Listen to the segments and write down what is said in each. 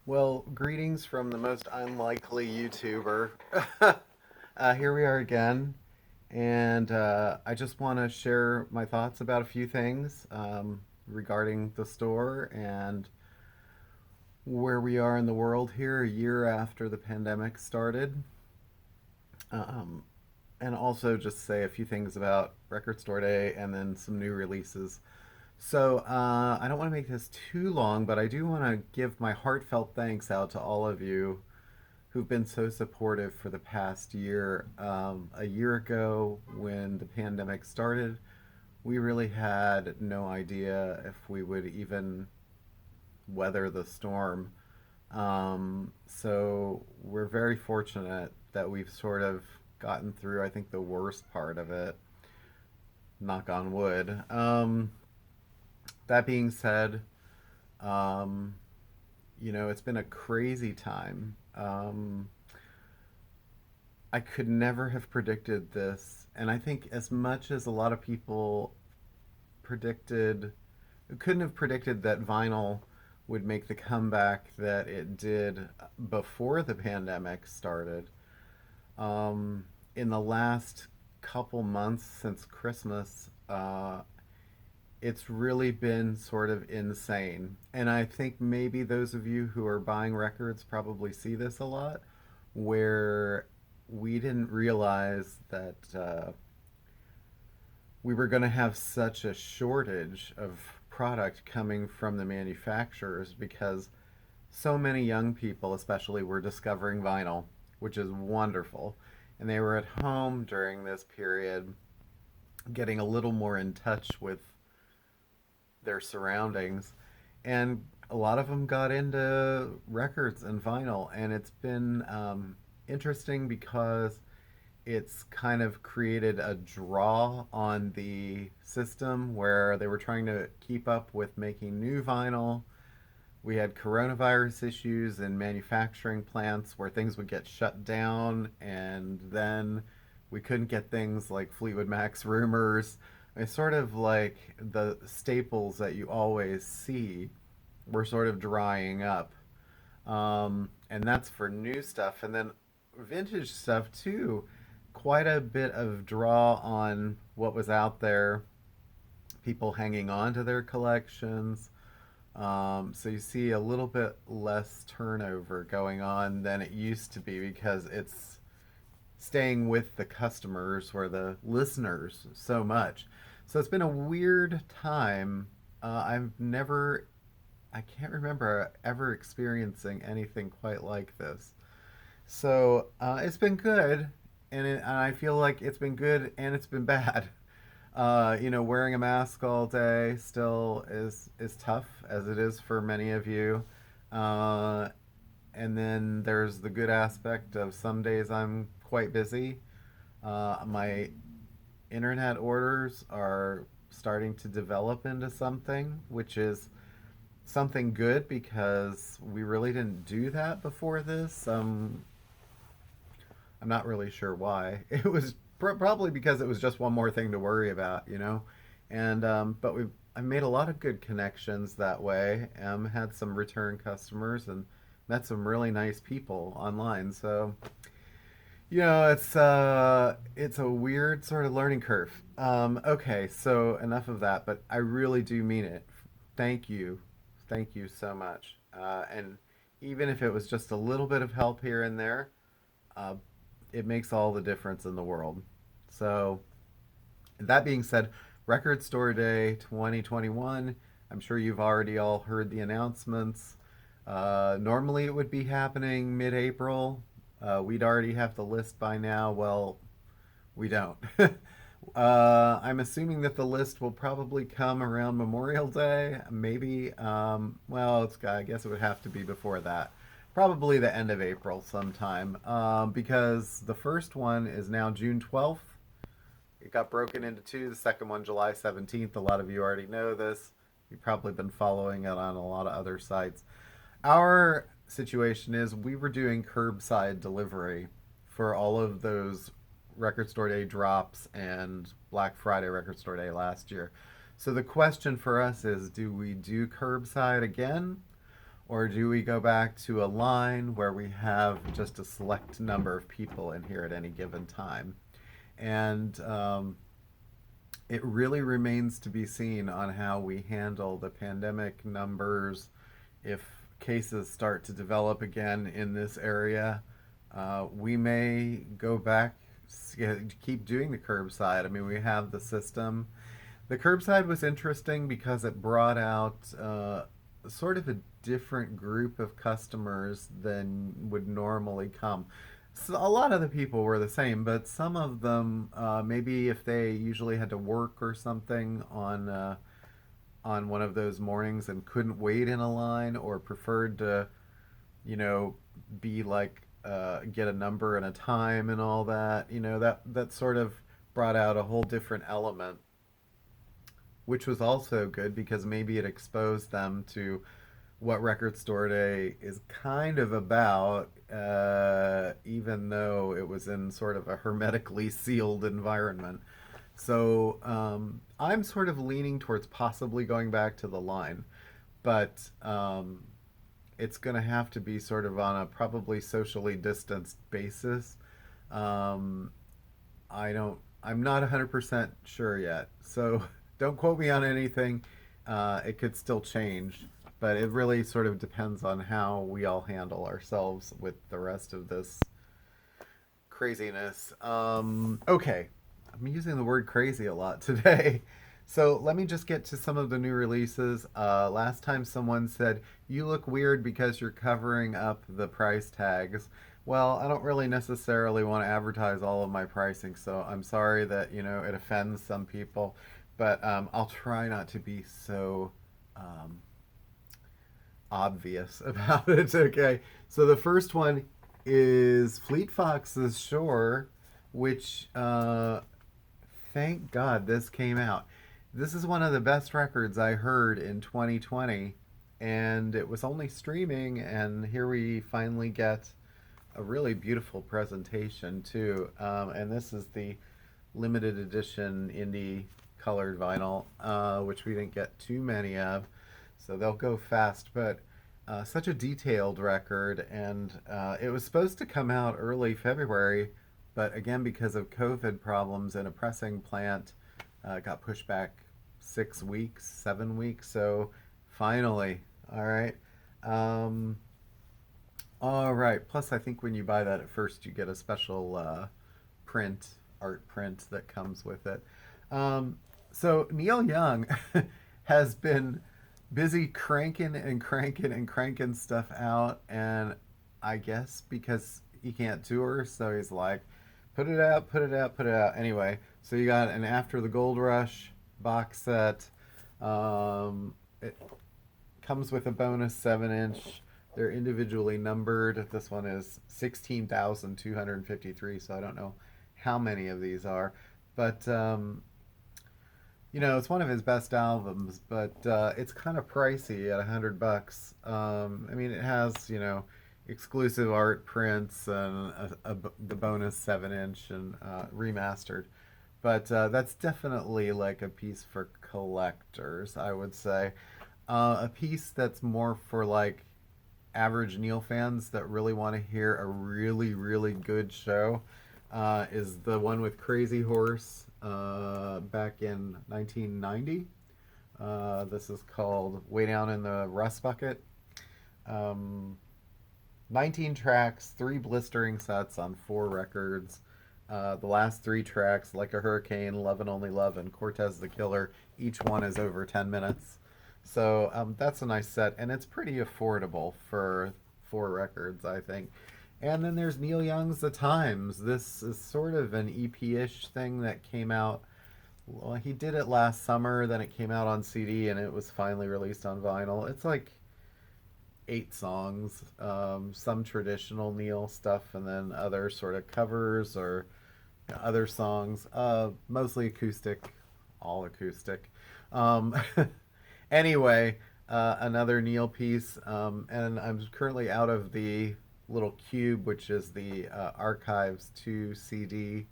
Well, greetings from the most unlikely YouTuber. Here we are again, and I just want to share my thoughts about a few things regarding the store and where we are in the world here a year after the pandemic started. Um, and also just say a few things about Record Store Day and then some new releases. So I don't want to make this too long, but I do want to give my heartfelt thanks out to all of you who've been so supportive for the past year. A year ago, when the pandemic started, we really had no idea if we would even weather the storm. So we're very fortunate that we've sort of gotten through, I think, the worst part of it. Knock on wood. That being said, um, it's been a crazy time. I could never have predicted this. And I think, as much as a lot of people predicted, couldn't have predicted that vinyl would make the comeback that it did before the pandemic started. In the last couple months since Christmas, it's really been sort of insane. And I think maybe those of you who are buying records probably see this a lot, where we didn't realize that we were going to have such a shortage of product coming from the manufacturers because so many young people, especially, were discovering vinyl, which is wonderful. And they were at home during this period getting a little more in touch with their surroundings. And a lot of them got into records and vinyl. And it's been interesting because it's kind of created a draw on the system where they were trying to keep up with making new vinyl. We had coronavirus issues in manufacturing plants where things would get shut down, and then we couldn't get things like Fleetwood Mac's Rumors. It's sort of like the staples that you always see were sort of drying up. And that's for new stuff. And then vintage stuff, too. Quite a bit of draw on what was out there, people hanging on to their collections. So you see a little bit less turnover going on than it used to be because it's staying with the customers or the listeners so much. So it's been a weird time. I can't remember ever experiencing anything quite like this. So it's been good, and I feel like it's been good and it's been bad. Wearing a mask all day still is tough, as it is for many of you. Uh, and then there's the good aspect of some days I'm quite busy. My internet orders are starting to develop into something, which is something good because we really didn't do that before this. I'm not really sure why. It was probably because it was just one more thing to worry about. And but I made a lot of good connections that way. Had some return customers and met some really nice people online. So it's a weird sort of learning curve. Okay, so enough of that. But I really do mean it. Thank you so much. And even if it was just a little bit of help here and there, uh, it makes all the difference in the world. So, that being said, Record Store Day 2021, I'm sure you've already all heard the announcements. Normally it would be happening mid April. We'd already have the list by now. Well, we don't. I'm assuming that the list will probably come around Memorial Day. Maybe, I guess it would have to be before that. Probably the end of April sometime. Because the first one is now June 12th. It got broken into two. The second one, July 17th. A lot of you already know this. You've probably been following it on a lot of other sites. Our situation is we were doing curbside delivery for all of those Record Store Day drops and Black Friday Record Store Day last year. So the question for us is, do we do curbside again? Or do we go back to a line where we have just a select number of people in here at any given time? And it really remains to be seen on how we handle the pandemic numbers. If cases start to develop again in this area, we may go back, keep doing the curbside. I mean, we have the system. The curbside was interesting because it brought out sort of a different group of customers than would normally come. So a lot of the people were the same, but some of them, maybe if they usually had to work or something on one of those mornings and couldn't wait in a line, or preferred to, you know, be like get a number and a time and all that, that sort of brought out a whole different element, which was also good because maybe it exposed them to what Record Store Day is kind of about, even though it was in sort of a hermetically sealed environment. So I'm sort of leaning towards possibly going back to the line, but it's going to have to be sort of on a probably socially distanced basis. Um, I'm not 100% sure yet. So don't quote me on anything. It could still change, but it really sort of depends on how we all handle ourselves with the rest of this craziness. Okay, I'm using the word crazy a lot today. So let me just get to some of the new releases. Last time someone said, you look weird because you're covering up the price tags. Well, I don't really necessarily want to advertise all of my pricing, so I'm sorry that, it offends some people. But I'll try not to be so obvious about it. Okay, so the first one is Fleet Fox's Shore, which thank God this came out. This is one of the best records I heard in 2020, and it was only streaming, and here we finally get a really beautiful presentation too. And this is the limited edition indie colored vinyl, which we didn't get too many of, so they'll go fast. But such a detailed record, and it was supposed to come out early February, but again, because of COVID problems in a pressing plant, it got pushed back 6 weeks, 7 weeks. So finally, all right. All right. Plus, I think when you buy that at first, you get a special art print that comes with it. So Neil Young has been busy cranking and cranking and cranking stuff out, and I guess because he can't tour, so he's like, put it out, put it out, put it out. Anyway, so you got an After the Gold Rush box set. It comes with a bonus 7-inch. They're individually numbered. This one is 16,253, so I don't know how many of these are. But it's one of his best albums, but it's kind of pricey at $100. I mean, it has exclusive art prints and the bonus 7-inch and remastered, but that's definitely like a piece for collectors, I would say. A piece that's more for like average Neil fans that really want to hear a really really good show is the one with Crazy Horse back in 1990. This is called Way Down in the Rust Bucket. 19 tracks, 3 blistering sets on 4 records. The last 3 tracks, Like a Hurricane, Love and Only Love, and Cortez the Killer, each one is over 10 minutes. So that's a nice set, and it's pretty affordable for 4 records, I think. And then there's Neil Young's The Times. This is sort of an EP-ish thing that came out. Well, he did it last summer, then it came out on CD, and it was finally released on vinyl. It's like 8 songs, some traditional Neil stuff, and then other sort of covers or other songs, mostly acoustic, all acoustic. Um, anyway, another Neil piece, and I'm currently out of the little cube, which is the Archives 2 CD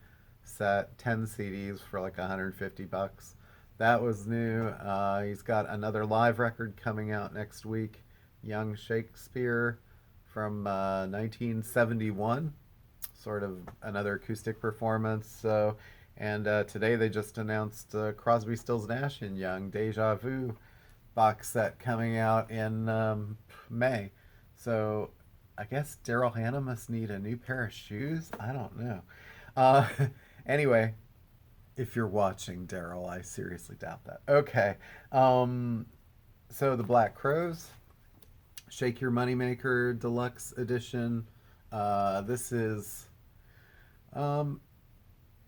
set, 10 CDs for like $150. That was new. He's got another live record coming out next week Young Shakespeare from 1971, sort of another acoustic performance. So, and today they just announced Crosby, Stills, Nash and Young Deja Vu box set coming out in May. So, I guess Daryl Hannah must need a new pair of shoes. I don't know. Uh, anyway, if you're watching, Daryl, I seriously doubt that. Okay. Um, so the Black Crows, Shake Your Moneymaker Deluxe Edition. This is um,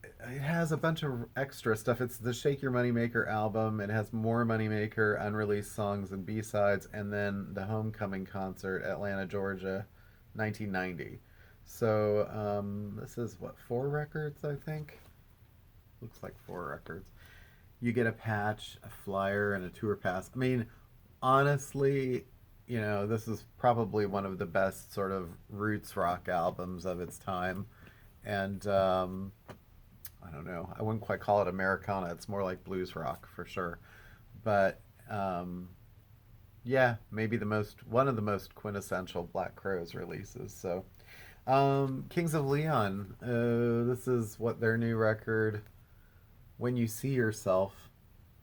it has a bunch of extra stuff. It's the Shake Your Moneymaker album. It has more Moneymaker unreleased songs and B-sides, and then the Homecoming concert, Atlanta, Georgia, 1990. So this is what, 4 records, I think. Looks like 4 records. You get a patch, a flyer, and a tour pass. I mean, honestly, this is probably one of the best sort of roots rock albums of its time. And I don't know, I wouldn't quite call it Americana. It's more like blues rock for sure. But yeah, maybe one of the most quintessential Black Crowes releases. So Kings of Leon, this is what their new record, When You See Yourself,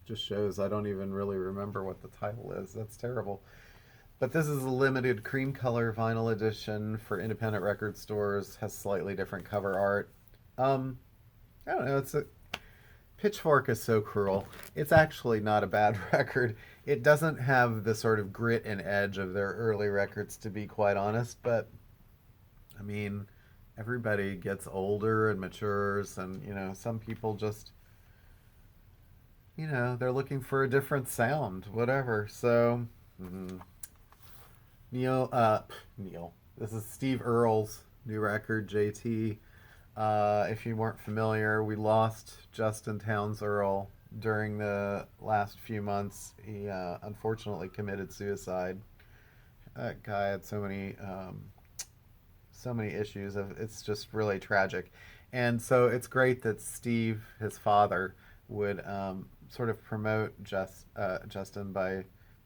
just shows I don't even really remember what the title is. That's terrible. But this is a limited cream color vinyl edition for independent record stores. Has slightly different cover art. I don't know. Pitchfork is so cruel. It's actually not a bad record. It doesn't have the sort of grit and edge of their early records, to be quite honest. But I mean, everybody gets older and matures, and some people just they're looking for a different sound, whatever. So. Neil. This is Steve Earle's new record, JT. If you weren't familiar, we lost Justin Townes Earle during the last few months. He unfortunately committed suicide. That guy had so many issues. It's just really tragic, and so it's great that Steve, his father, would sort of promote Justin by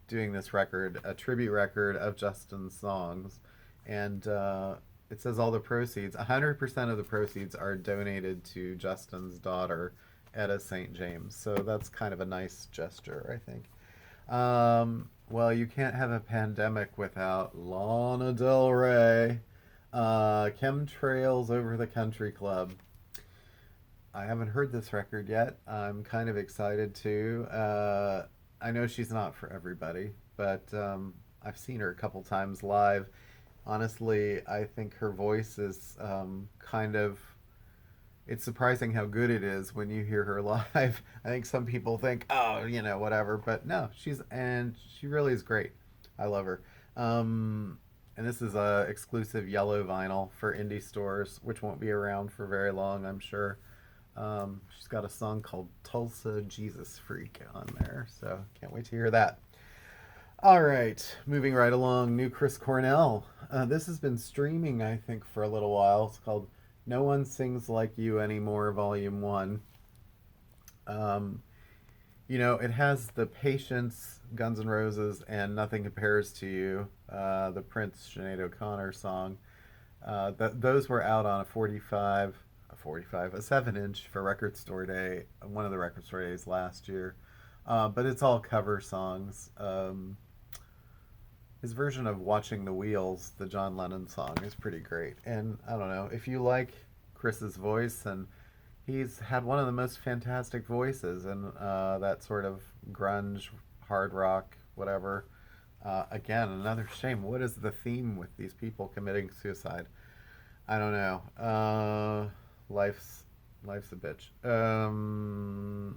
doing this record, a tribute record of Justin's songs, and it says all the proceeds, 100% of the proceeds are donated to Justin's daughter, Etta St. James. So that's kind of a nice gesture, I think. Well, you can't have a pandemic without Lana Del Rey. Chemtrails Over the Country Club. I haven't heard this record yet. I'm kind of excited to. I know she's not for everybody, but I've seen her a couple times live. Honestly, I think her voice is kind of. It's surprising how good it is when you hear her live. I think some people think, oh, whatever, but no, she really is great. I love her. And this is a exclusive yellow vinyl for indie stores, which won't be around for very long, I'm sure. She's got a song called Tulsa Jesus Freak on there, so can't wait to hear that. All right, moving right along, new Chris Cornell. This has been streaming, I think, for a little while. It's called No One Sings Like You Anymore, Volume 1. It has the Patience, Guns N' Roses, and Nothing Compares to You, the Prince Sinead O'Connor song. Those were out on a 7-inch for Record Store Day, one of the Record Store Days last year. But it's all cover songs. His version of Watching the Wheels, the John Lennon song, is pretty great. And I don't know, if you like Chris's voice, and he's had one of the most fantastic voices in that sort of grunge, hard rock, whatever. Again, another shame. What is the theme with these people committing suicide? I don't know. Life's a bitch.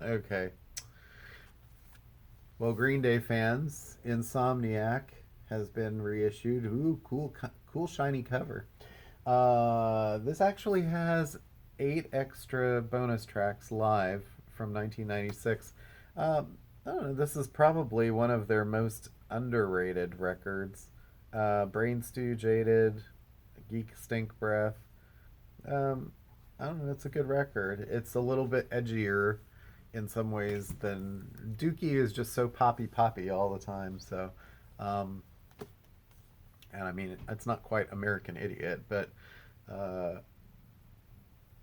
Okay. Well, Green Day fans, Insomniac has been reissued. Ooh, cool shiny cover. This actually has 8 extra bonus tracks live from 1996. I don't know, this is probably one of their most underrated records. Brain Stew, Jaded, Geek Stink Breath. I don't know, it's a good record. It's a little bit edgier in some ways than Dookie is just so poppy all the time. So And I mean, it's not quite American Idiot, but uh,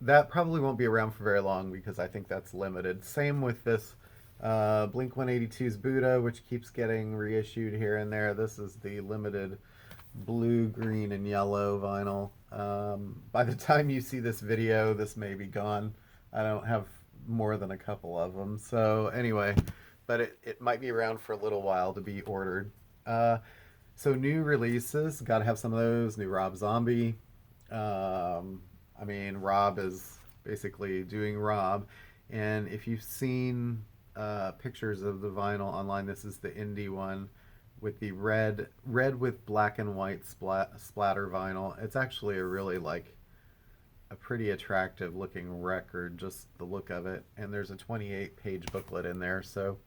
that probably won't be around for very long because I think that's limited. Same with this Blink 182's Buddha, which keeps getting reissued here and there. This is the limited blue, green, and yellow vinyl. By the time you see this video, this may be gone. I don't have more than a couple of them. So, anyway, but it might be around for a little while to be ordered. Uh, so, new releases, gotta have some of those. New Rob Zombie. I mean, Rob is basically doing Rob. And if you've seen pictures of the vinyl online, this is the indie one with the red with black and white splatter vinyl. It's actually a really like a pretty attractive looking record, just the look of it. And there's a 28-page booklet in there, so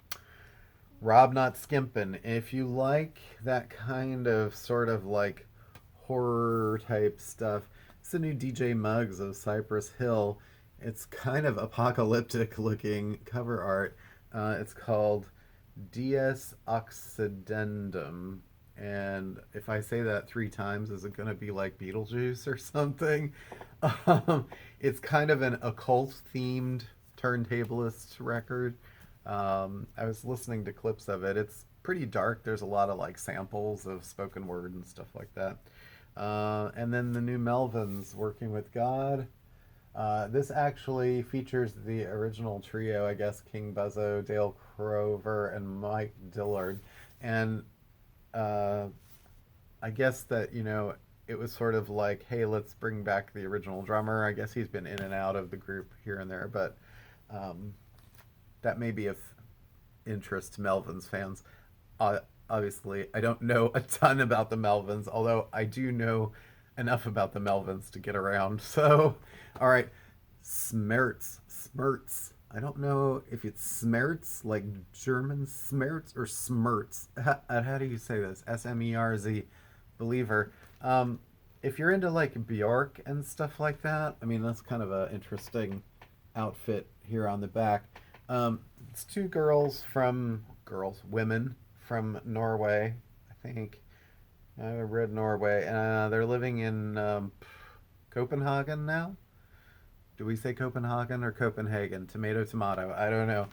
Rob not skimping. If you like that kind of sort of like horror type stuff, it's the new DJ Muggs of Cypress Hill. It's kind of apocalyptic looking cover art. It's called Dies Occidendum. And if I say that three times, is it going to be like Beetlejuice or something? It's kind of an occult themed turntablist record. I was listening to clips of it. It's pretty dark. There's a lot of like samples of spoken word and stuff like that. And then the new Melvins, Working with God. This actually features the original trio, I guess, King Buzzo, Dale Crover, and Mike Dillard. And I guess that, it was sort of like, hey, let's bring back the original drummer. I guess he's been in and out of the group here and there, but that may be of interest to Melvins fans. Obviously, I don't know a ton about the Melvins, although I do know enough about the Melvins to get around. So, all right, Smerts. I don't know if it's Smerts, like German Smerts, or Smerts. How do you say this? Smerz, believer. If you're into like Bjork and stuff like that, I mean, that's kind of an interesting outfit here on the back. It's two women from Norway, I think. I read Norway. They're living in Copenhagen now. Do we say Copenhagen or Copenhagen? Tomato, tomato. I don't know.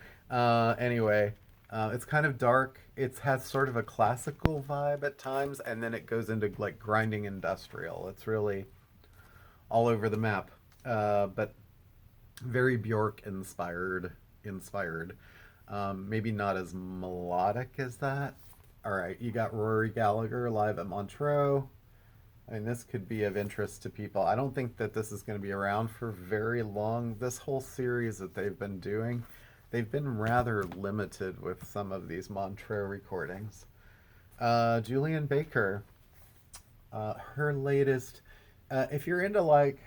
Anyway, it's kind of dark. It has sort of a classical vibe at times, and then it goes into like grinding industrial. It's really all over the map, but very Bjork inspired. Maybe not as melodic as that. All right, you got Rory Gallagher live at Montreux. I mean, this could be of interest to people. I don't think that this is going to be around for very long. This whole series that they've been doing, they've been rather limited with some of these Montreux recordings. Julian Baker, her latest. If you're into like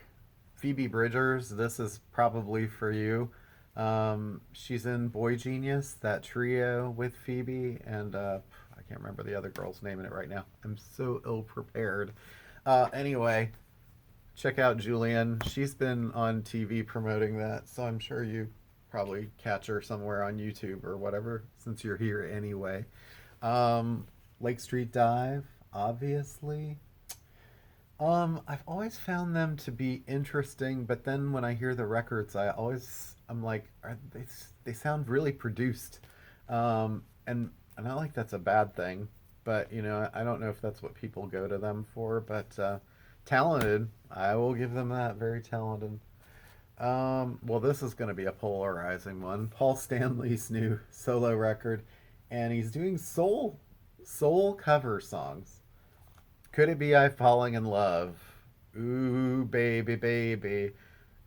Phoebe Bridgers, this is probably for you. She's in Boy Genius, that trio with Phoebe, and I can't remember the other girl's name in it right now. I'm so ill prepared. Anyway, check out Julian. She's been on TV promoting that, so I'm sure you probably catch her somewhere on YouTube or whatever, since you're here anyway. Lake Street Dive, obviously. I've always found them to be interesting, but then when I hear the records, I'm like, they sound really produced, and not like that's a bad thing, but I don't know if that's what people go to them for, but talented, I will give them that, very talented. Well, this is going to be a polarizing one. Paul Stanley's new solo record, and he's doing soul cover songs. Could it be I falling in love? Ooh, baby, baby.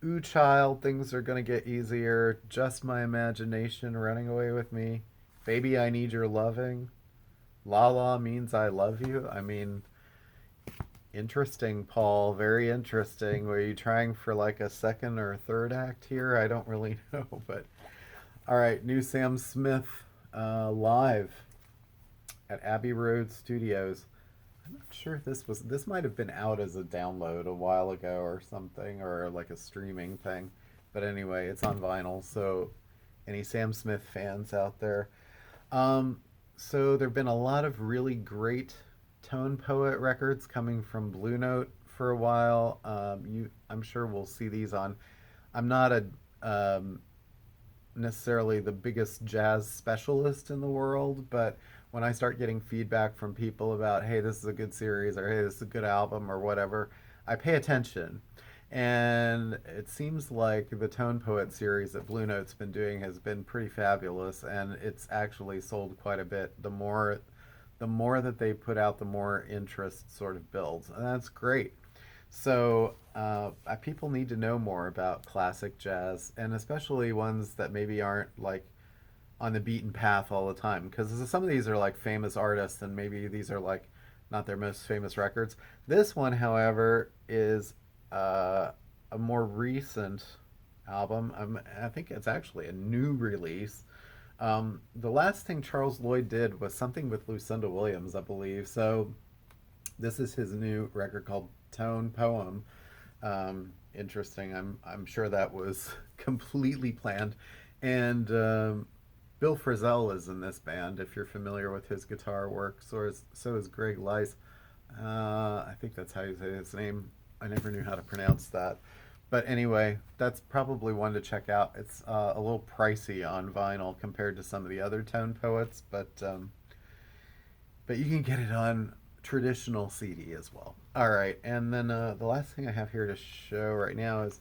Ooh, child, things are gonna get easier. Just my imagination running away with me. Baby, I need your loving. La la means I love you. I mean, interesting, Paul. Very interesting. Were you trying for like a second or third act here? I don't really know, but all right. New Sam Smith live at Abbey Road Studios. I'm not sure if this might have been out as a download a while ago or something, or like a streaming thing. But anyway, it's on vinyl, so any Sam Smith fans out there. So there've been a lot of really great Tone Poet records coming from Blue Note for a while. I'm sure we'll see these on. I'm not a necessarily the biggest jazz specialist in the world, but when I start getting feedback from people about, hey, this is a good series, or hey, this is a good album, or whatever, I pay attention. And it seems like the Tone Poet series that Blue Note's been doing has been pretty fabulous, and it's actually sold quite a bit. The more that they put out, the more interest sort of builds, and that's great. So people need to know more about classic jazz, and especially ones that maybe aren't like on the beaten path all the time. Because some of these are like famous artists, and maybe these are like not their most famous records. This one, however, is a more recent album. I think it's actually a new release. The last thing Charles Lloyd did was something with Lucinda Williams, I believe. So this is his new record called Tone Poem. Interesting. I'm sure that was completely planned. And Bill Frisell is in this band. If you're familiar with his guitar work, so is Greg Leiss. I think that's how you say his name. I never knew how to pronounce that. But anyway, that's probably one to check out. It's a little pricey on vinyl compared to some of the other Tone Poets, but you can get it on traditional CD as well. All right, and then the last thing I have here to show right now is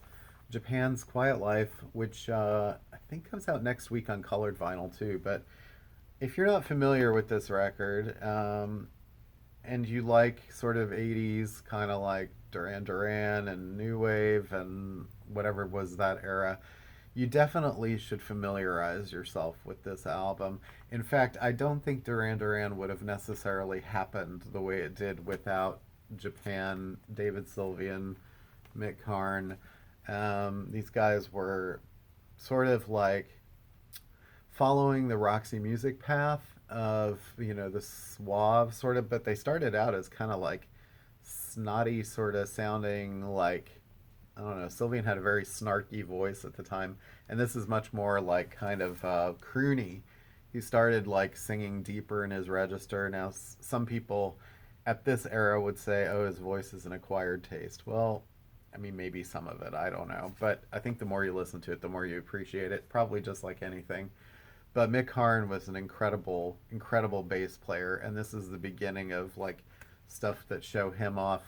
Japan's Quiet Life, which I think comes out next week on colored vinyl too. But if you're not familiar with this record, and you like sort of 80s, kind of like Duran Duran and New Wave and whatever was that era, you definitely should familiarize yourself with this album. In fact, I don't think Duran Duran would have necessarily happened the way it did without Japan, David Sylvian, Mick Karn. These guys were sort of like following the Roxy Music path of, the suave sort of, but they started out as kind of like snotty sort of sounding like, I don't know, Sylvian had a very snarky voice at the time, and this is much more like kind of croony. He started like singing deeper in his register. Now, some people at this era would say, oh, his voice is an acquired taste. Well, I mean, maybe some of it, I don't know. But I think the more you listen to it, the more you appreciate it, probably just like anything. But Mick Karn was an incredible, incredible bass player, and this is the beginning of like stuff that show him off.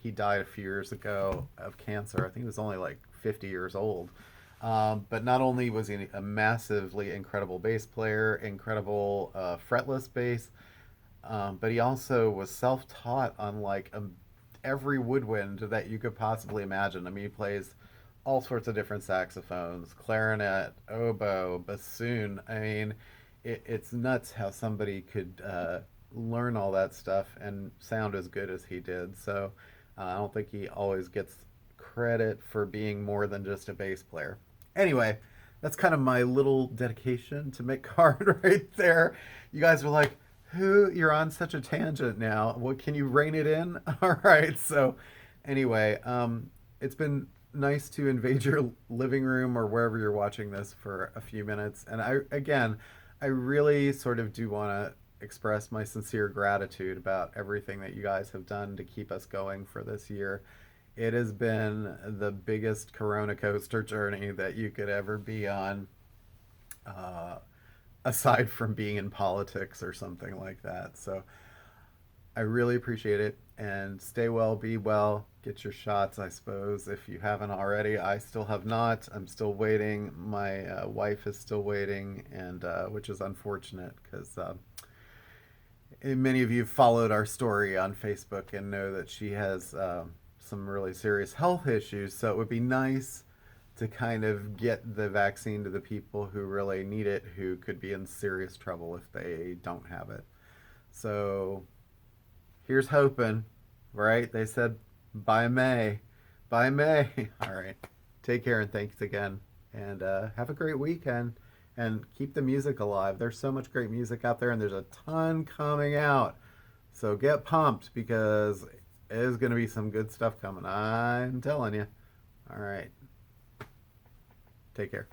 He died a few years ago of cancer. I think he was only like 50 years old. But not only was he a massively incredible bass player, incredible fretless bass, but he also was self-taught on like every woodwind that you could possibly imagine. I mean, he plays all sorts of different saxophones, clarinet, oboe, bassoon. I mean, it's nuts how somebody could learn all that stuff and sound as good as he did. So I don't think he always gets credit for being more than just a bass player. Anyway, that's kind of my little dedication to Mick Karn right there. You guys were like, who? You're on such a tangent now. What, can you rein it in? All right. So anyway, it's been nice to invade your living room or wherever you're watching this for a few minutes. And I really sort of do want to express my sincere gratitude about everything that you guys have done to keep us going for this year. It has been the biggest Corona coaster journey that you could ever be on, aside from being in politics or something like that. So I really appreciate it, and stay well, be well, get your shots, I suppose, if you haven't already. I still have not. I'm still waiting. My wife is still waiting, and which is unfortunate because many of you followed our story on Facebook and know that she has some really serious health issues. So it would be nice to kind of get the vaccine to the people who really need it, who could be in serious trouble if they don't have it. So here's hoping, right? They said by May. By May. All right. Take care and thanks again. And have a great weekend. And keep the music alive. There's so much great music out there, and there's a ton coming out. So get pumped, because there's going to be some good stuff coming. I'm telling you. All right. Take care.